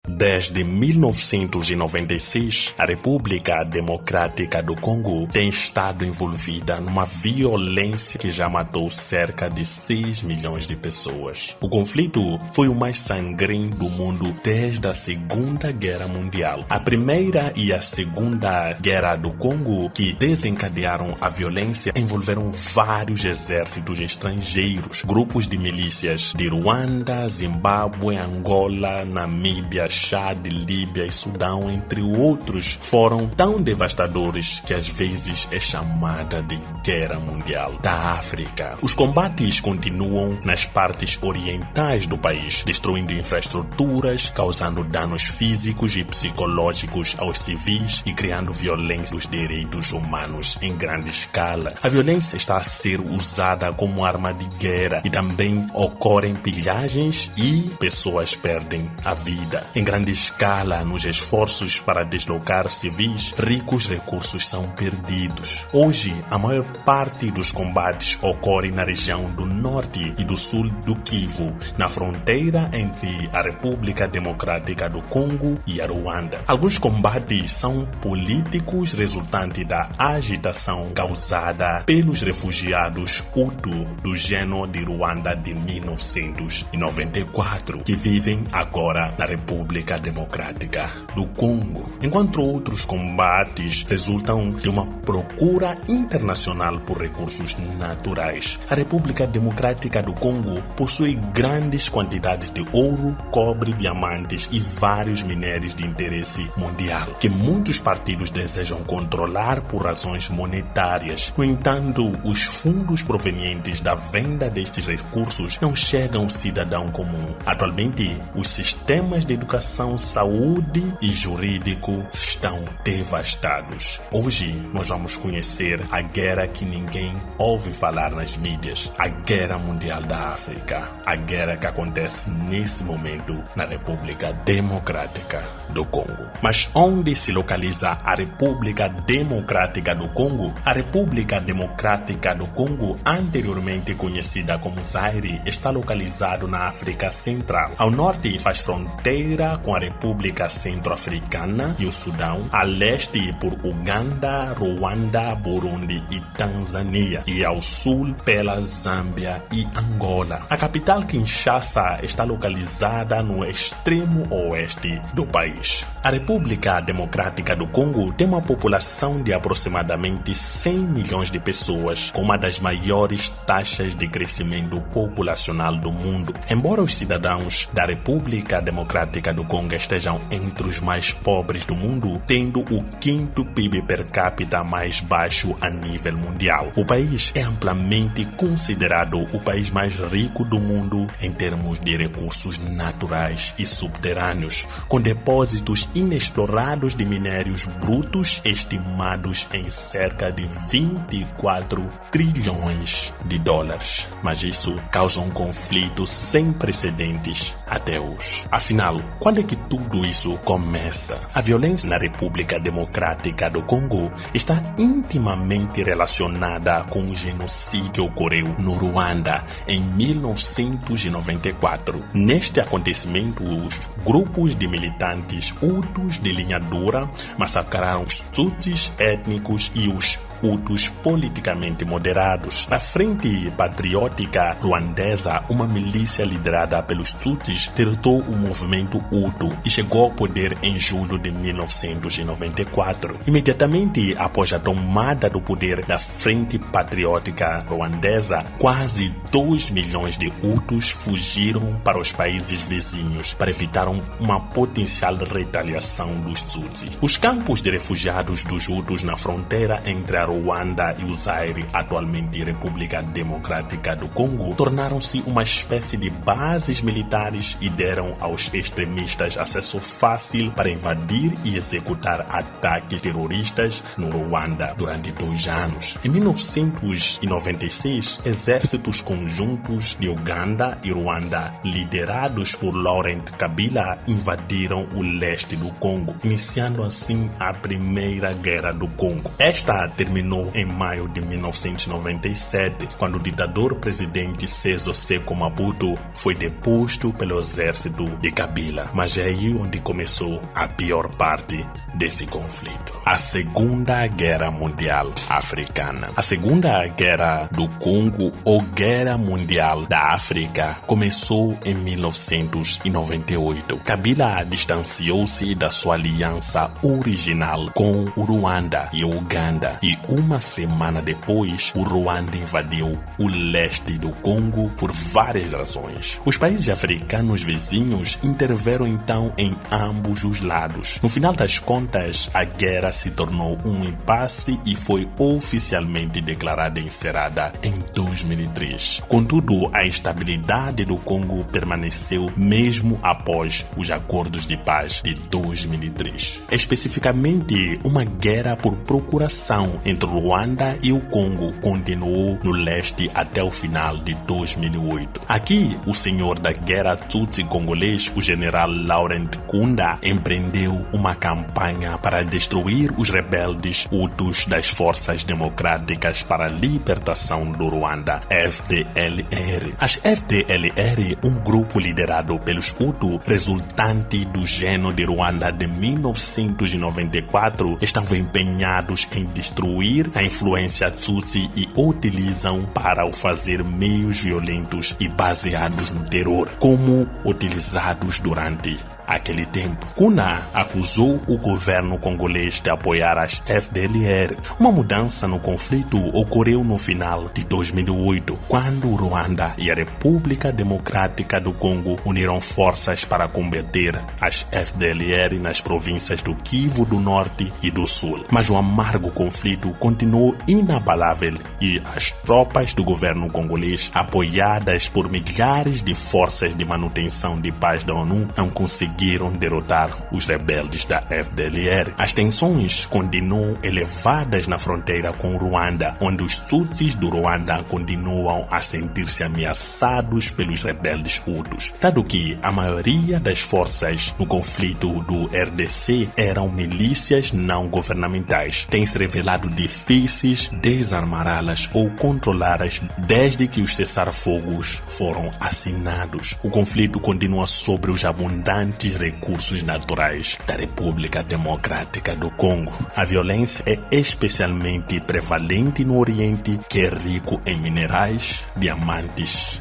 Desde 1996, a República Democrática do Congo tem estado envolvida numa violência que já matou cerca de 6 milhões de pessoas. O conflito foi o mais sangrento do mundo desde a Segunda Guerra Mundial. A Primeira e a Segunda Guerra do Congo, que desencadearam a violência, envolveram vários exércitos estrangeiros, grupos de milícias de Ruanda, Zimbábue, Angola, Namíbia, Chad, Líbia e Sudão, entre outros, foram tão devastadores que às vezes é chamada de Guerra Mundial. Da África, os combates continuam nas partes orientais do país, destruindo infraestruturas, causando danos físicos e psicológicos aos civis e criando violência dos direitos humanos em grande escala. A violência está a ser usada como arma de guerra e também ocorrem pilhagens e pessoas perdem a vida. Em grande escala, nos esforços para deslocar civis, ricos recursos são perdidos. Hoje, a maior parte dos combates ocorre na região do norte e do sul do Kivu, na fronteira entre a República Democrática do Congo e a Ruanda. Alguns combates são políticos, resultantes da agitação causada pelos refugiados Hutu do Geno de Ruanda de 1994, que vivem agora na República Democrática do Congo, enquanto outros combates resultam de uma procura internacional por recursos naturais. A República Democrática do Congo possui grandes quantidades de ouro, cobre, diamantes e vários minérios de interesse mundial, que muitos partidos desejam controlar por razões monetárias. No entanto, os fundos provenientes da venda destes recursos não chegam ao cidadão comum. Atualmente, os sistemas de educação, saúde e jurídico estão devastados. Hoje, nós vamos conhecer a guerra que ninguém ouve falar nas mídias, a Guerra Mundial da África, a guerra que acontece nesse momento na República Democrática do Congo. Mas onde se localiza a República Democrática do Congo? A República Democrática do Congo, anteriormente conhecida como Zaire, está localizado na África Central. Ao norte faz fronteira com a República Centro-Africana e o Sudão, a leste por Uganda, Ruanda, Burundi e Tanzânia, e ao sul pela Zâmbia e Angola. A capital Kinshasa está localizada no extremo oeste do país. A República Democrática do Congo tem uma população de aproximadamente 100 milhões de pessoas, com uma das maiores taxas de crescimento populacional do mundo. Embora os cidadãos da República Democrática do Congo estejam entre os mais pobres do mundo, tendo o quinto PIB per capita mais baixo a nível mundial. O país é amplamente considerado o país mais rico do mundo em termos de recursos naturais e subterrâneos, com depósitos inexplorados de minérios brutos estimados em cerca de 24 trilhões de dólares. Mas isso causa um conflito sem precedentes até hoje. Afinal, quando é que tudo isso começa? A violência na República Democrática do Congo está intimamente relacionada com o genocídio que ocorreu no Ruanda em 1994. Neste acontecimento, os grupos de militantes Hutus de linha dura massacraram os Tutsis étnicos e os Hutus politicamente moderados. Na Frente Patriótica Ruandesa, uma milícia liderada pelos Tutsis derrotou o movimento Hutu e chegou ao poder em julho de 1994. Imediatamente após a tomada do poder da Frente Patriótica Ruandesa, quase 2 milhões de Hutus fugiram para os países vizinhos para evitar uma potencial retaliação dos Tutsis. Os campos de refugiados dos Hutus na fronteira entre a Ruanda e o Zaire, atualmente República Democrática do Congo, tornaram-se uma espécie de bases militares e deram aos extremistas acesso fácil para invadir e executar ataques terroristas no Ruanda durante 2 anos. Em 1996, exércitos conjuntos de Uganda e Ruanda, liderados por Laurent Kabila, invadiram o leste do Congo, iniciando assim a Primeira Guerra do Congo. Esta terminou terminou em maio de 1997, quando o ditador-presidente César Seco Maputo foi deposto pelo exército de Kabila. Mas é aí onde começou a pior parte desse conflito: a Segunda Guerra Mundial Africana. A Segunda Guerra do Congo, ou Guerra Mundial da África, começou em 1998. Kabila distanciou-se da sua aliança original com o Ruanda e o Uganda, e uma semana depois o Ruanda invadiu o leste do Congo por várias razões. Os países africanos vizinhos interveram então em ambos os lados. No final das contas, a guerra se tornou um impasse e foi oficialmente declarada encerrada em 2003. Contudo, a estabilidade do Congo permaneceu mesmo após os acordos de paz de 2003. Especificamente, uma guerra por procuração entre Ruanda e o Congo continuou no leste até o final de 2008. Aqui, o senhor da guerra Tutsi congolês, o general Laurent Nkunda, empreendeu uma campanha para destruir os rebeldes Hutus das Forças Democráticas para a Libertação do Ruanda, FDLR. As FDLR, um grupo liderado pelos Hutu, resultante do Geno de Ruanda de 1994, estavam empenhados em destruir a influência Tutsi e utilizam para o fazer meios violentos e baseados no terror, como utilizados durante aquele tempo. Nkunda acusou o governo congolês de apoiar as FDLR. Uma mudança no conflito ocorreu no final de 2008, quando o Ruanda e a República Democrática do Congo uniram forças para combater as FDLR nas províncias do Kivu do Norte e do Sul. Mas o amargo conflito continuou inabalável e as tropas do governo congolês, apoiadas por milhares de forças de manutenção de paz da ONU, não conseguiram derrotar os rebeldes da FDLR. As tensões continuam elevadas na fronteira com o Ruanda, onde os Tutsis do Ruanda continuam a sentir-se ameaçados pelos rebeldes Hutus, dado que a maioria das forças no conflito do RDC eram milícias não governamentais. Tem-se revelado difíceis desarmá-las ou controlá-las desde que os cessar-fogos foram assinados. O conflito continua sobre os abundantes recursos naturais da República Democrática do Congo. A violência é especialmente prevalente no Oriente, que é rico em minerais, diamantes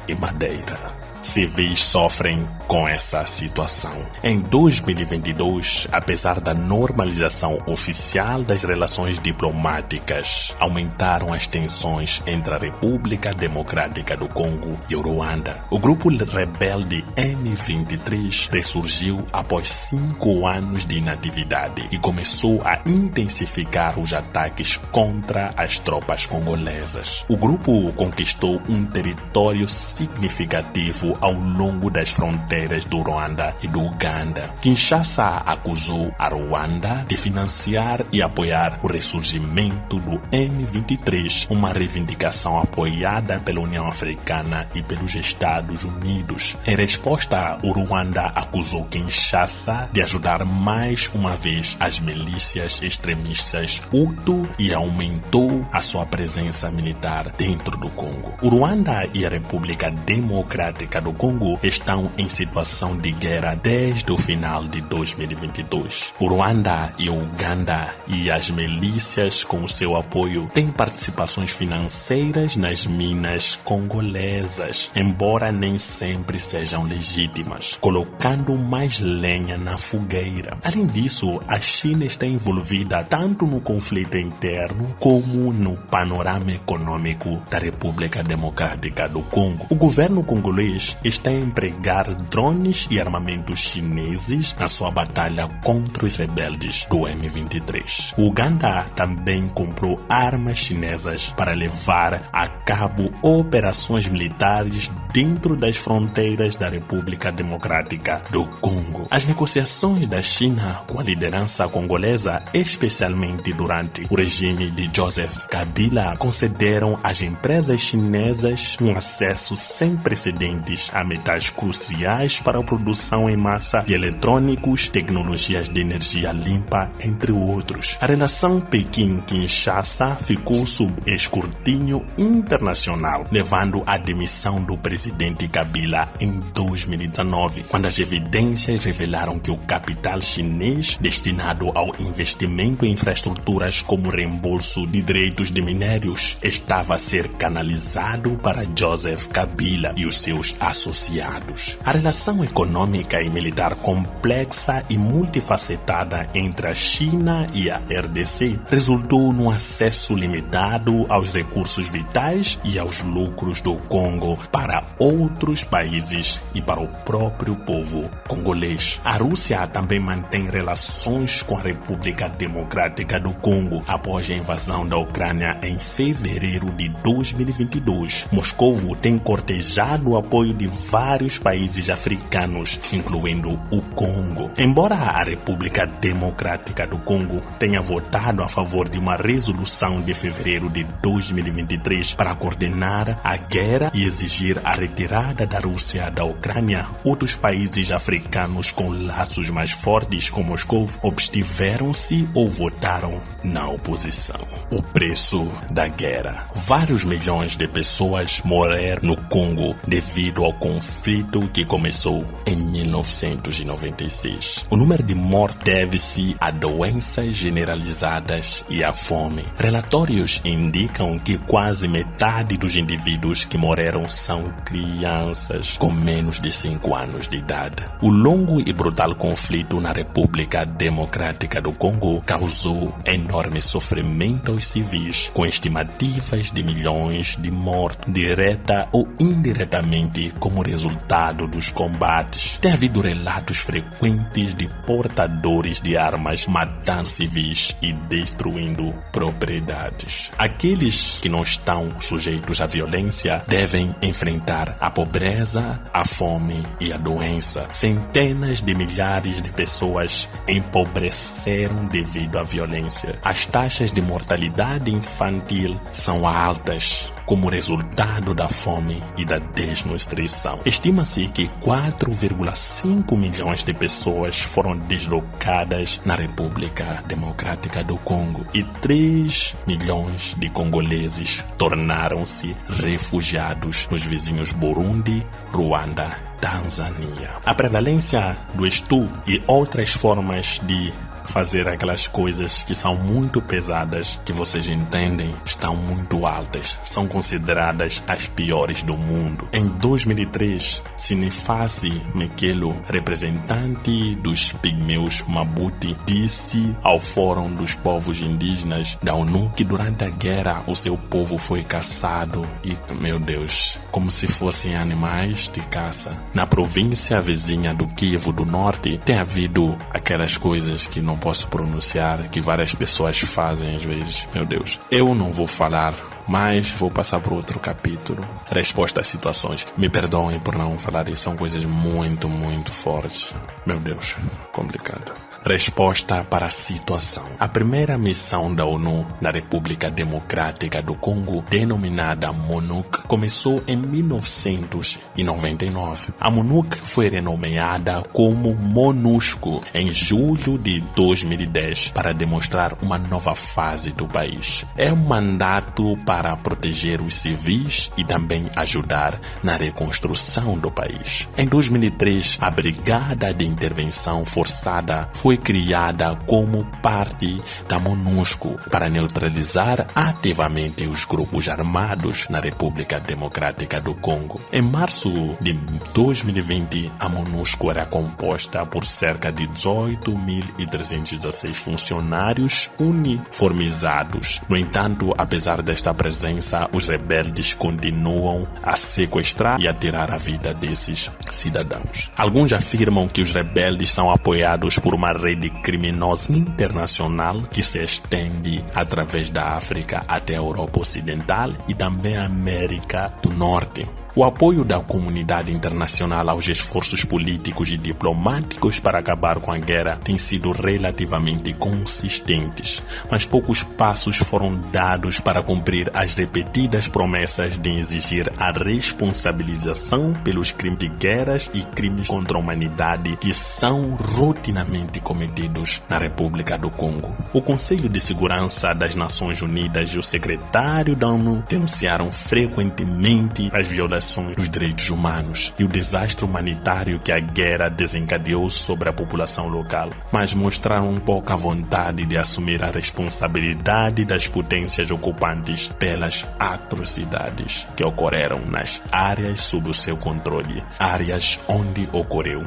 e madeira. Civis sofrem com essa situação. Em 2022, apesar da normalização oficial das relações diplomáticas, aumentaram as tensões entre a República Democrática do Congo e o Ruanda. O grupo rebelde M23 ressurgiu após 5 anos de inatividade e começou a intensificar os ataques contra as tropas congolesas. O grupo conquistou um território significativo ao longo das fronteiras do Ruanda e do Uganda. Kinshasa acusou a Ruanda de financiar e apoiar o ressurgimento do M23, uma reivindicação apoiada pela União Africana e pelos Estados Unidos. Em resposta, o Ruanda acusou Kinshasa de ajudar mais uma vez as milícias extremistas Hutu e aumentou a sua presença militar dentro do Congo. O Ruanda e a República Democrática do Congo estão em situação de guerra desde o final de 2022. O Ruanda e o Uganda e as milícias, com o seu apoio, têm participações financeiras nas minas congolesas, embora nem sempre sejam legítimas, colocando mais lenha na fogueira. Além disso, a China está envolvida tanto no conflito interno como no panorama econômico da República Democrática do Congo. O governo congolês está a empregar drones e armamentos chineses na sua batalha contra os rebeldes do M23. O Uganda também comprou armas chinesas para levar a cabo operações militares dentro das fronteiras da República Democrática do Congo. As negociações da China com a liderança congolesa, especialmente durante o regime de Joseph Kabila, concederam às empresas chinesas um acesso sem precedentes a metais cruciais minerais para a produção em massa de eletrônicos, tecnologias de energia limpa, entre outros. A relação Pequim-Kinshasa ficou sob escrutínio internacional, levando à demissão do presidente Kabila em 2019, quando as evidências revelaram que o capital chinês destinado ao investimento em infraestruturas como reembolso de direitos de minérios estava a ser canalizado para Joseph Kabila e os seus associados. A relação econômica e militar complexa e multifacetada entre a China e a RDC resultou no acesso limitado aos recursos vitais e aos lucros do Congo para outros países e para o próprio povo congolês. A Rússia também mantém relações com a República Democrática do Congo após a invasão da Ucrânia em fevereiro de 2022. Moscou tem cortejado o apoio de vários países africanos, incluindo o Congo. Embora a República Democrática do Congo tenha votado a favor de uma resolução de fevereiro de 2023 para coordenar a guerra e exigir a retirada da Rússia da Ucrânia, outros países africanos com laços mais fortes com Moscou abstiveram-se ou votaram na oposição. O preço da guerra. Vários milhões de pessoas morreram no Congo devido ao conflito que começou em 1996. O número de mortes deve-se a doenças generalizadas e à fome. Relatórios indicam que quase metade dos indivíduos que morreram são crianças com menos de 5 anos de idade. O longo e brutal conflito na República Democrática do Congo causou enorme sofrimento aos civis, com estimativas de milhões de mortes direta ou indiretamente como resultado dos combates. Tem havido relatos frequentes de portadores de armas matando civis e destruindo propriedades. Aqueles que não estão sujeitos à violência devem enfrentar a pobreza, a fome e a doença. Centenas de milhares de pessoas empobreceram devido à violência. As taxas de mortalidade infantil são altas como resultado da fome e da desnutrição. Estima-se que 4,5 milhões de pessoas foram deslocadas na República Democrática do Congo e 3 milhões de congoleses tornaram-se refugiados nos vizinhos Burundi, Ruanda, Tanzânia. A prevalência do estupro e outras formas de fazer aquelas coisas que são muito pesadas, que vocês entendem, estão muito altas. São consideradas as piores do mundo. Em 2003, Sinifasi Mekelo, representante dos pigmeus Mabuti, disse ao Fórum dos Povos Indígenas da ONU que durante a guerra o seu povo foi caçado e, meu Deus, como se fossem animais de caça. Na província vizinha do Kivu do Norte, tem havido aquelas coisas que não posso pronunciar, que várias pessoas fazem às vezes. Meu Deus, eu não vou falar, mas vou passar para outro capítulo. Resposta às situações. Me perdoem por não falar isso, são coisas muito, muito fortes. Meu Deus, complicado. Resposta para a situação. A primeira missão da ONU na República Democrática do Congo, denominada MONUC, começou em 1999. A MONUC foi renomeada como MONUSCO em julho de 2010 para demonstrar uma nova fase do país. É um mandato para proteger os civis e também ajudar na reconstrução do país. Em 2003, a Brigada de Intervenção Forçada foi criada como parte da MONUSCO para neutralizar ativamente os grupos armados na República Democrática do Congo. Em março de 2020, a MONUSCO era composta por cerca de 18.316 funcionários uniformizados. No entanto, apesar desta presença, os rebeldes continuam a sequestrar e a tirar a vida desses cidadãos. Alguns afirmam que os rebeldes são apoiados por uma rede criminosa internacional que se estende através da África até a Europa Ocidental e também a América do Norte. O apoio da comunidade internacional aos esforços políticos e diplomáticos para acabar com a guerra tem sido relativamente consistentes, mas poucos passos foram dados para cumprir as repetidas promessas de exigir a responsabilização pelos crimes de guerras e crimes contra a humanidade que são rotineiramente cometidos na República do Congo. O Conselho de Segurança das Nações Unidas e o secretário da ONU denunciaram frequentemente as violações dos direitos humanos e o desastre humanitário que a guerra desencadeou sobre a população local, mas mostraram pouca vontade de assumir a responsabilidade das potências ocupantes pelas atrocidades que ocorreram nas áreas sob o seu controle, áreas onde ocorreu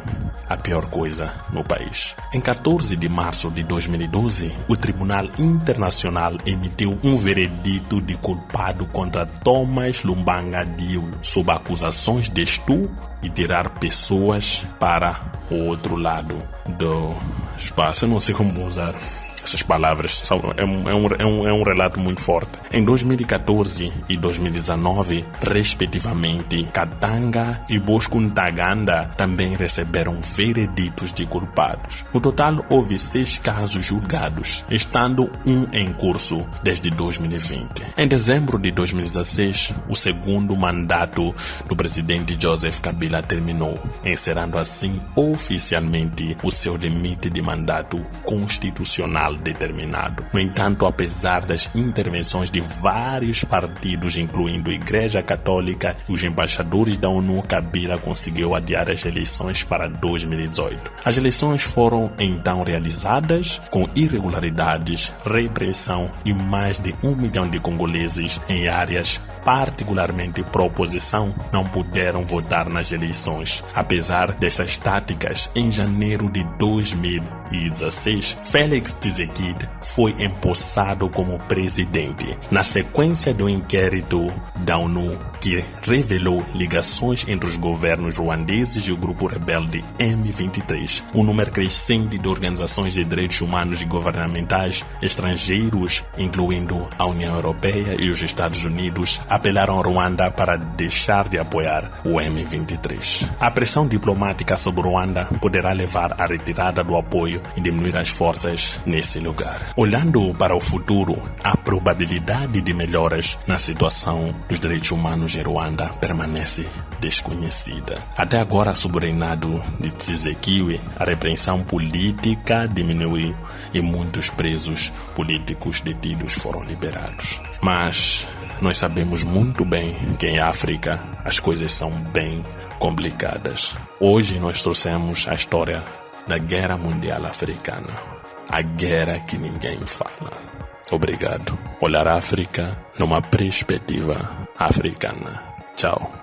a pior coisa no país. Em 14 de março de 2012, o Tribunal Internacional emitiu um veredito de culpado contra Thomas Lubanga Dio, sob acusações de estupro e tirar pessoas para o outro lado do espaço. Eu não sei como usar essas palavras, é um relato muito forte. Em 2014 e 2019, respectivamente, Katanga e Bosco Ntaganda também receberam vereditos de culpados. No total, houve 6 casos julgados, estando um em curso desde 2020. Em dezembro de 2016, o segundo mandato do presidente Joseph Kabila terminou, encerrando assim oficialmente o seu limite de mandato constitucional determinado. No entanto, apesar das intervenções de vários partidos, incluindo a Igreja Católica e os embaixadores da ONU, Kabila conseguiu adiar as eleições para 2018. As eleições foram então realizadas com irregularidades, repressão e mais de 1 milhão de congoleses em áreas particularmente pró-oposição não puderam votar nas eleições. Apesar dessas táticas, em janeiro de 2016, Félix Tshisekedi foi empossado como presidente. Na sequência do inquérito da ONU, que revelou ligações entre os governos ruandeses e o grupo rebelde M23, um número crescente de organizações de direitos humanos e governamentais estrangeiros, incluindo a União Europeia e os Estados Unidos, apelaram a Ruanda para deixar de apoiar o M23. A pressão diplomática sobre Ruanda poderá levar à retirada do apoio e diminuir as forças nesse lugar. Olhando para o futuro, a probabilidade de melhoras na situação dos direitos humanos em Ruanda permanece desconhecida. Até agora, sob o reinado de Tshisekedi, a repressão política diminuiu e muitos presos políticos detidos foram liberados. Mas nós sabemos muito bem que em África as coisas são bem complicadas. Hoje nós trouxemos a história da Guerra Mundial Africana, a guerra que ninguém fala. Obrigado. Olhar a África numa perspectiva africana. Tchau.